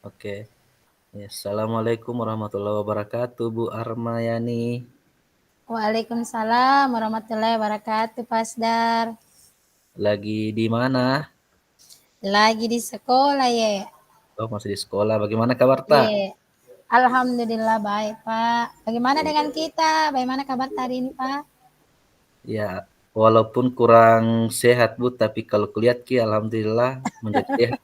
Oke. Ya, assalamualaikum warahmatullahi wabarakatuh, Bu Armayani. Waalaikumsalam warahmatullahi wabarakatuh, Pasdar. Lagi di mana? Lagi di sekolah ya? Oh, masih di sekolah. Bagaimana kabar, Tak? Iya. Alhamdulillah baik, Pak. Bagaimana dengan kita? Bagaimana kabar hari ini, Pak? Ya, walaupun kurang sehat, Bu, tapi kalau kulihat Ki, alhamdulillah menjadi sehat.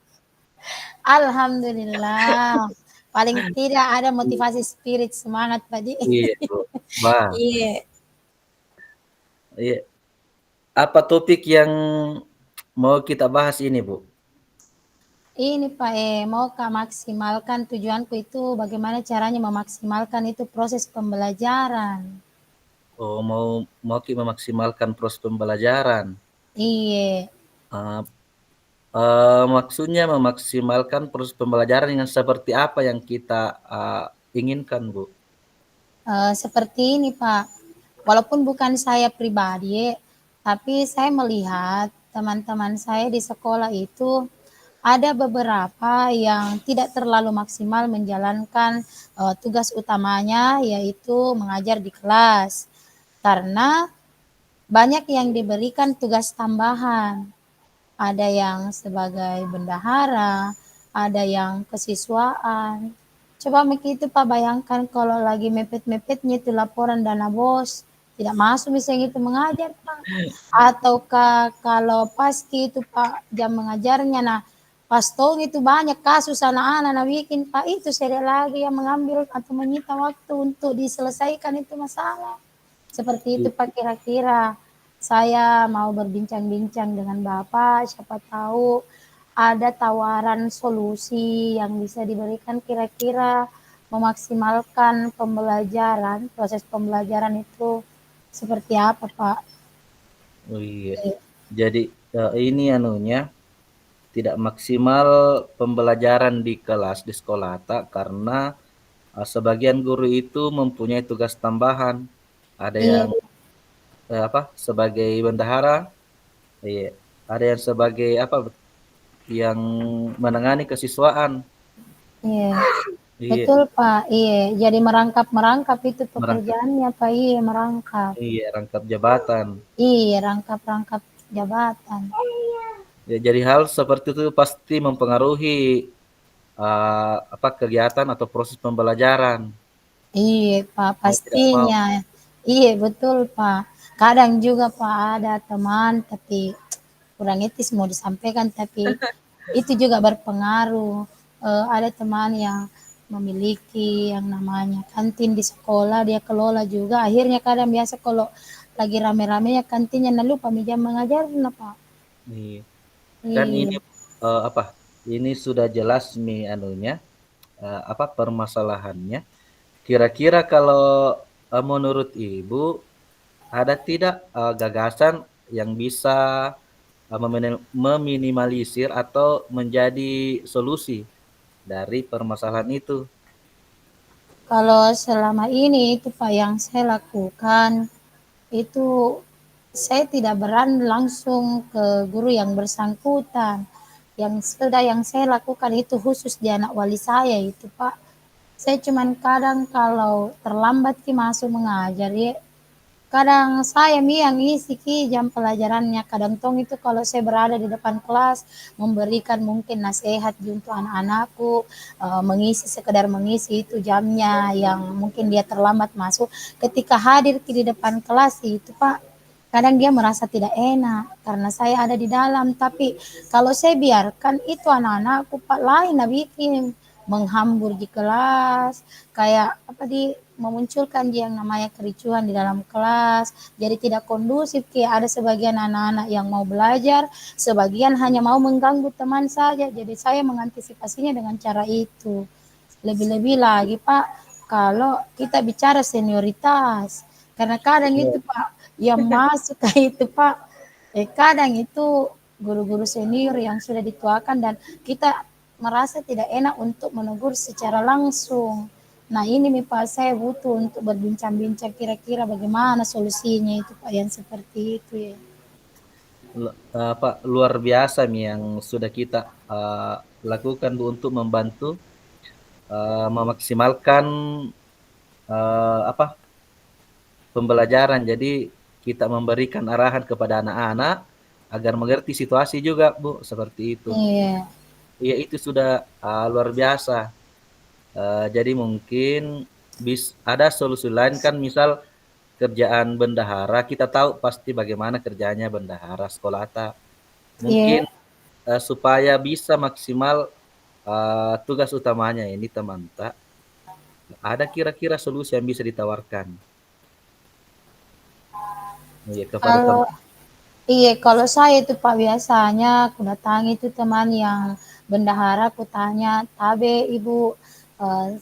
Alhamdulillah. Paling tidak ada motivasi spirit semangat, Pak Ji. Iya, Bu. Wah, Iya. iya. Apa topik yang mau kita bahas ini, Bu? Ini Pak mau Kak maksimalkan tujuanku itu bagaimana caranya memaksimalkan itu proses pembelajaran. Oh, mau Ki memaksimalkan proses pembelajaran. Iya. Eh, Maksudnya memaksimalkan proses pembelajaran yang seperti apa yang kita inginkan, Bu? Seperti ini Pak, walaupun bukan saya pribadi, tapi saya melihat teman-teman saya di sekolah itu ada beberapa yang tidak terlalu maksimal menjalankan tugas utamanya, yaitu mengajar di kelas. Karena banyak yang diberikan tugas tambahan. Ada yang sebagai bendahara, ada yang kesiswaan. Coba begitu Pak bayangkan kalau lagi mepet-mepetnya itu laporan dana bos, tidak masuk misalnya itu mengajar Pak. Ataukah kalau paski itu Pak jam mengajarnya, nah pas tong itu banyak kasus anak-anak nah bikin Pak itu saya lagi yang mengambil atau menyita waktu untuk diselesaikan itu masalah. Seperti itu I- Pak kira-kira. Saya mau berbincang-bincang dengan Bapak, siapa tahu ada tawaran solusi yang bisa diberikan kira-kira memaksimalkan pembelajaran, proses pembelajaran itu seperti apa Pak? Oh iya. Jadi ini anunya tidak maksimal pembelajaran di kelas di sekolah tak karena sebagian guru itu mempunyai tugas tambahan. Ada Iya, yang apa sebagai bendahara, iya. Ada yang sebagai apa yang menangani kesiswaan. iya. Iya, Betul Pak, iya. Jadi merangkap-merangkap itu merangkap. pekerjaannya Pak, iya merangkap. Iya, rangkap jabatan. Iya, rangkap-rangkap jabatan. Ya, jadi hal seperti itu pasti mempengaruhi apa kegiatan atau proses pembelajaran. Iya Pak, Mau tidak mau. pastinya. Iya betul Pak. Kadang juga Pak ada teman tapi kurang etis mau disampaikan tapi itu juga berpengaruh. Ada teman yang memiliki yang namanya kantin di sekolah dia kelola juga. Akhirnya kadang biasa kalau lagi rame-ramenya kantinnya nah lupa jam mengajar nah Pak. Iya. Kan ini Iya, apa? Ini sudah jelas nih anunya apa permasalahannya. Kira-kira kalau menurut Ibu ada tidak gagasan yang bisa meminimalisir atau menjadi solusi dari permasalahan itu? kalau selama ini itu Pak yang saya lakukan itu saya tidak berani langsung ke guru yang bersangkutan. Yang sudah yang saya lakukan itu khusus di anak wali saya itu Pak. Saya cuman kadang kalau terlambat ki masuk mengajar ya, kadang saya yang isi ki jam pelajarannya. Kadang tong itu kalau saya berada di depan kelas memberikan mungkin nasihat untuk anak-anakku, mengisi sekedar mengisi itu jamnya yang mungkin dia terlambat masuk. Ketika hadir di depan kelas itu Pak, kadang dia merasa tidak enak karena saya ada di dalam. Tapi kalau saya biarkan itu anak-anakku Pak lain nah bikin menghambur di kelas, kayak apa di memunculkan yang namanya kericuhan di dalam kelas. Jadi tidak kondusif kayak ada sebagian anak-anak yang mau belajar, sebagian hanya mau mengganggu teman saja. Jadi saya mengantisipasinya dengan cara itu. Lebih-lebih lagi Pak, kalau kita bicara senioritas, karena kadang itu Pak, yang masuk ke itu Pak, kadang itu guru-guru senior yang sudah dituakan dan kita merasa tidak enak untuk menegur secara langsung. Nah ini nih Pak, saya butuh untuk berbincang-bincang kira-kira bagaimana solusinya itu Pak yang seperti itu ya. Apa luar biasa nih yang sudah kita lakukan untuk membantu. memaksimalkan apa pembelajaran. Jadi kita memberikan arahan kepada anak-anak agar mengerti situasi juga, Bu, seperti itu. Iya, Iya itu sudah luar biasa. Jadi mungkin ada solusi lain kan, misal kerjaan bendahara, kita tahu pasti bagaimana kerjanya bendahara sekolah tak. iya. Mungkin supaya bisa maksimal tugas utamanya ini teman tak, ada kira-kira solusi yang bisa ditawarkan ya kepada Kalau teman. Iya, kalau saya itu Pak biasanya aku datangi itu teman yang bendahara, aku tanya, "Tabe Ibu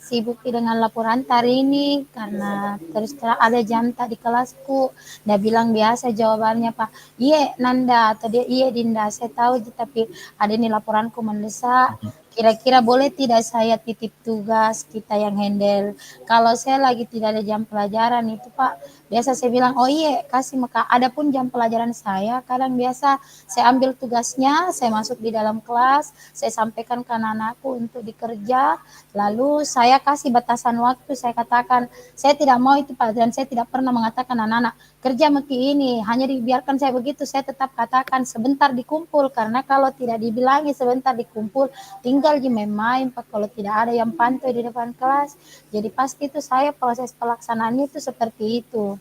sibuk dengan laporan hari ini karena terus terang ada jam tak di kelasku." Dia bilang biasa jawabannya Pak, "Iya Nanda," atau dia, "Iya Dinda, saya tahu tapi ada nih laporanku mendesak. Kira-kira boleh tidak saya titip tugas kita yang handle? Kalau saya lagi tidak ada jam pelajaran itu Pak, biasa saya bilang, "Oh iya, kasih maka." Adapun jam pelajaran saya, kadang biasa saya ambil tugasnya, saya masuk di dalam kelas, saya sampaikan ke anak-anakku untuk dikerja, lalu saya kasih batasan waktu, saya katakan, saya tidak mau itu Pak, dan saya tidak pernah mengatakan anak-anak, kerja meki ini, hanya dibiarkan saya begitu, saya tetap katakan sebentar dikumpul, karena kalau tidak dibilangi sebentar dikumpul, tinggal di main-main Pak, kalau tidak ada yang pantau di depan kelas, jadi pasti itu saya proses pelaksanaannya itu seperti itu.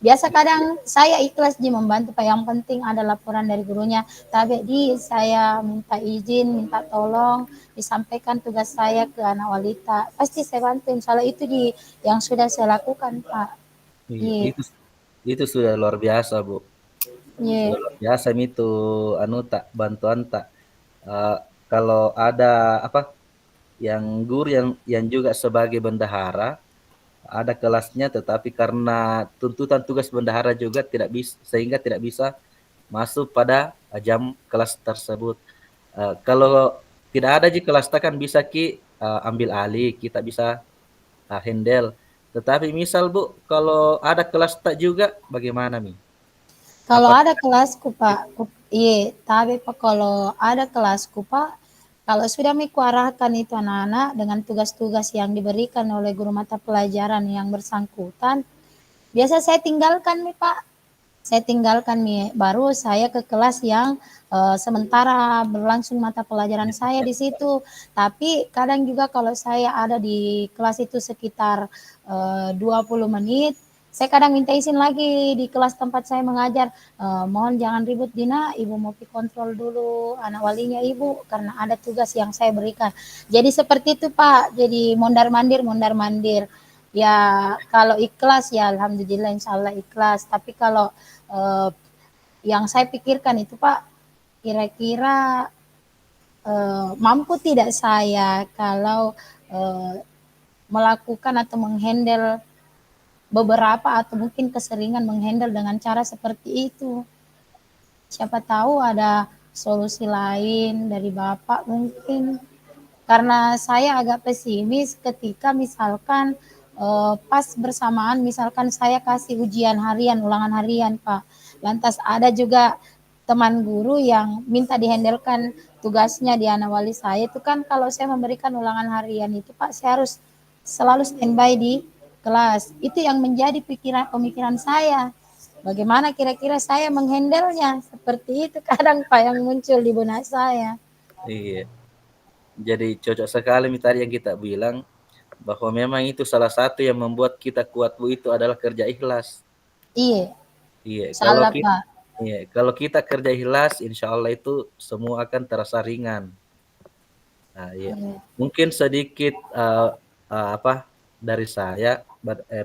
Biasa kadang saya ikhlas di membantu Pak, yang penting ada laporan dari gurunya. Tapi di saya minta izin, minta tolong disampaikan tugas saya ke anak walita. Pasti saya bantu. Insya Allah itu yang sudah saya lakukan Pak. Iya, Iya, itu sudah luar biasa, Bu. iya, Sudah luar biasa itu anu tak bantuan tak. Eh, kalau ada apa yang guru yang juga sebagai bendahara, ada kelasnya tetapi karena tuntutan tugas bendahara juga tidak bisa, sehingga tidak bisa masuk pada jam kelas tersebut. Kalau tidak ada di kelas kan bisa ambil alih, kita bisa handle. Tetapi misal Bu, kalau ada kelas tak juga bagaimana Mi? kalau Apakah ada kelasku Pak, iya, tapi Pak kalau ada kelasku Pak, kalau sudah miku arahkan itu anak-anak dengan tugas-tugas yang diberikan oleh guru mata pelajaran yang bersangkutan, biasa saya tinggalkan nih Pak. Saya tinggalkan nih, baru saya ke kelas yang sementara berlangsung mata pelajaran saya di situ. Tapi kadang juga kalau saya ada di kelas itu sekitar 20 menit, saya kadang minta izin lagi di kelas tempat saya mengajar, mohon jangan ribut Dina, Ibu mau pi kontrol dulu anak walinya Ibu, karena ada tugas yang saya berikan. Jadi seperti itu Pak, jadi mondar-mandir. Ya kalau ikhlas ya alhamdulillah insya Allah ikhlas. Tapi kalau eh, yang saya pikirkan itu Pak, kira-kira mampu tidak saya kalau eh, melakukan atau menghandle beberapa atau mungkin keseringan menghandle dengan cara seperti itu. Siapa tahu ada solusi lain dari Bapak mungkin. Karena saya agak pesimis ketika misalkan pas bersamaan misalkan saya kasih ujian harian, ulangan harian, Pak. Lantas ada juga teman guru yang minta dihandlekan tugasnya di anak wali saya itu kan kalau saya memberikan ulangan harian itu Pak saya harus selalu standby di kelas. Itu yang menjadi pemikiran saya. Bagaimana kira-kira saya menghandlenya? Seperti itu kadang Pak yang muncul di benak saya. iya, jadi cocok sekali Mi tadi yang kita bilang bahwa memang itu salah satu yang membuat kita kuat Bu itu adalah kerja ikhlas. Iya, Iya, salah Pak. kalau kita kerja ikhlas, insya Allah itu semua akan terasa ringan. Nah, iya. Iya. Mungkin sedikit apa dari saya,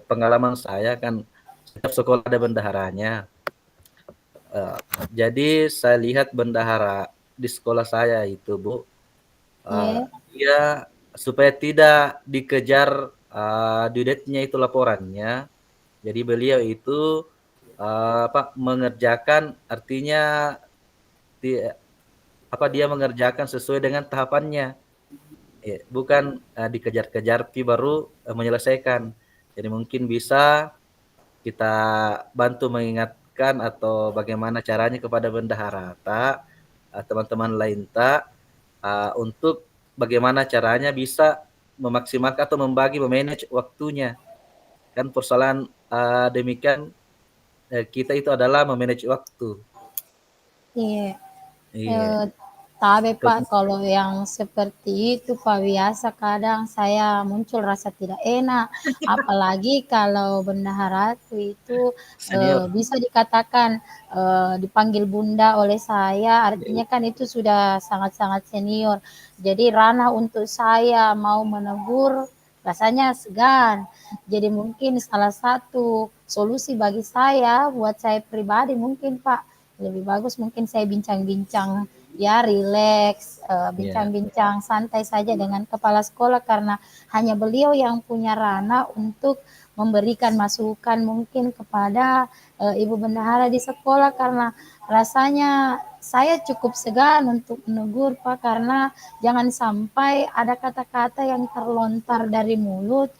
pengalaman saya kan setiap sekolah ada bendaharanya. Eh, jadi saya lihat bendahara di sekolah saya itu, Bu, eh, Iya, dia supaya tidak dikejar due date-nya itu laporannya. Jadi beliau itu apa mengerjakan artinya di, apa dia mengerjakan sesuai dengan tahapannya. Ya, bukan dikejar-kejar pi baru menyelesaikan. Jadi mungkin bisa kita bantu mengingatkan atau bagaimana caranya kepada bendahara teman-teman lain untuk bagaimana caranya bisa memaksimalkan atau membagi, memanage waktunya. Kan persoalan demikian kita itu adalah memanage waktu. Iya. Iya. Tapi Pak, Kem- kalau yang seperti itu Pak, biasa kadang saya muncul rasa tidak enak. Apalagi kalau bendaharatu itu Senior. bisa dikatakan dipanggil bunda oleh saya, Iya, artinya kan itu sudah sangat-sangat senior. Jadi ranah untuk saya mau menegur rasanya segan. Jadi mungkin salah satu solusi bagi saya, buat saya pribadi mungkin Pak, lebih bagus mungkin saya bincang-bincang ya rileks, iya, bincang-bincang santai saja dengan kepala sekolah karena hanya beliau yang punya ranah untuk memberikan masukan mungkin kepada ibu bendahara di sekolah karena rasanya saya cukup segan untuk menegur Pak karena jangan sampai ada kata-kata yang terlontar dari mulut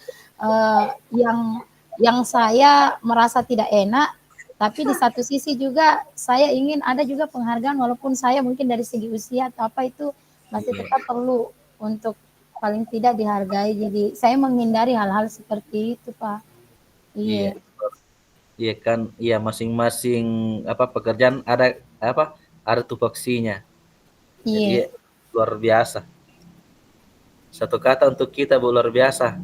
yang saya merasa tidak enak, tapi di satu sisi juga saya ingin ada juga penghargaan walaupun saya mungkin dari segi usia atau apa itu masih iya, tetap perlu untuk paling tidak dihargai. Jadi saya menghindari hal-hal seperti itu, Pak. iya, Iya, iya kan, iya masing-masing apa pekerjaan ada apa ada tupoksinya. Jadi iya. luar biasa. Satu kata untuk kita Bu, luar biasa.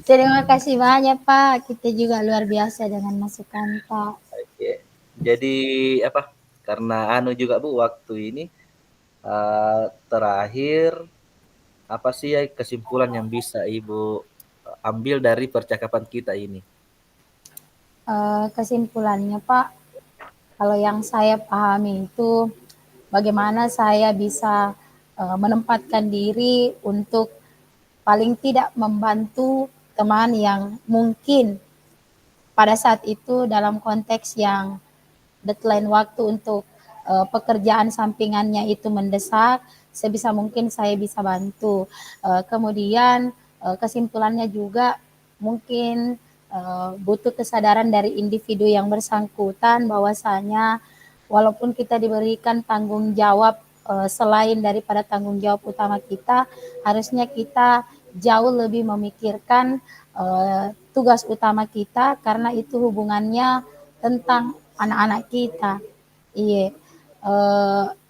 Terima kasih banyak, Pak. Kita juga luar biasa dengan masukan, Pak. Oke. Jadi apa? Karena anu juga Bu, waktu ini terakhir apa sih ya kesimpulan yang bisa Ibu ambil dari percakapan kita ini? Kesimpulannya, Pak, kalau yang saya pahami itu bagaimana saya bisa menempatkan diri untuk paling tidak membantu teman yang mungkin pada saat itu dalam konteks yang deadline waktu untuk pekerjaan sampingannya itu mendesak, sebisa mungkin saya bisa bantu. Kemudian kesimpulannya juga mungkin butuh kesadaran dari individu yang bersangkutan bahwasanya walaupun kita diberikan tanggung jawab selain daripada tanggung jawab utama kita, harusnya kita jauh lebih memikirkan tugas utama kita karena itu hubungannya tentang anak-anak kita. Iya.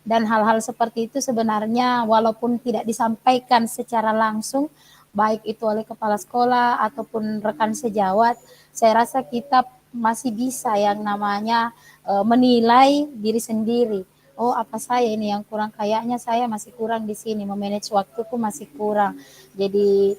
Dan hal-hal seperti itu sebenarnya walaupun tidak disampaikan secara langsung, baik itu oleh kepala sekolah ataupun rekan sejawat, saya rasa kita masih bisa yang namanya menilai diri sendiri. Oh, apa saya ini yang kurang? Kayaknya saya masih kurang di sini, memanage waktuku masih kurang. Jadi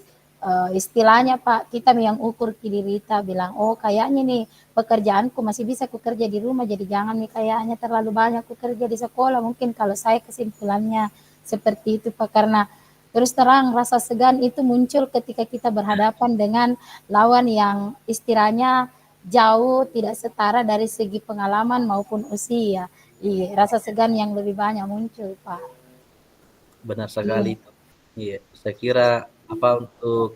istilahnya Pak, kita yang ukur diri kita bilang, oh kayaknya nih pekerjaanku masih bisa kukerja di rumah, jadi jangan nih kayaknya terlalu banyak kukerja di sekolah. Mungkin kalau saya kesimpulannya seperti itu Pak, karena terus terang rasa segan itu muncul ketika kita berhadapan dengan lawan yang istilahnya jauh tidak setara dari segi pengalaman maupun usia. Iya, rasa segan yang lebih banyak muncul Pak. Benar sekali Iya, itu. Iya, saya kira apa untuk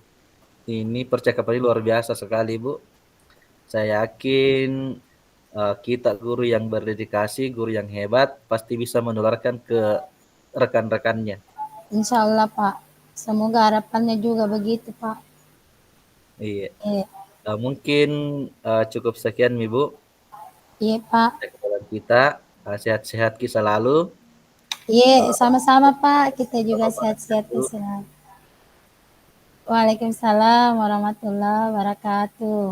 ini percakapan ini luar biasa sekali Bu. Saya yakin kita guru yang berdedikasi, guru yang hebat pasti bisa menularkan ke rekan-rekannya. insya Allah Pak. Semoga harapannya juga begitu Pak. Iya. Iya, Mungkin cukup sekian Ibu iya Pak. percakapan kita. Sehat-sehat kita selalu. Iya, Uh, sama-sama Pak. Kita juga Bapak sehat-sehat dulu. selalu. Waalaikumsalam warahmatullahi wabarakatuh.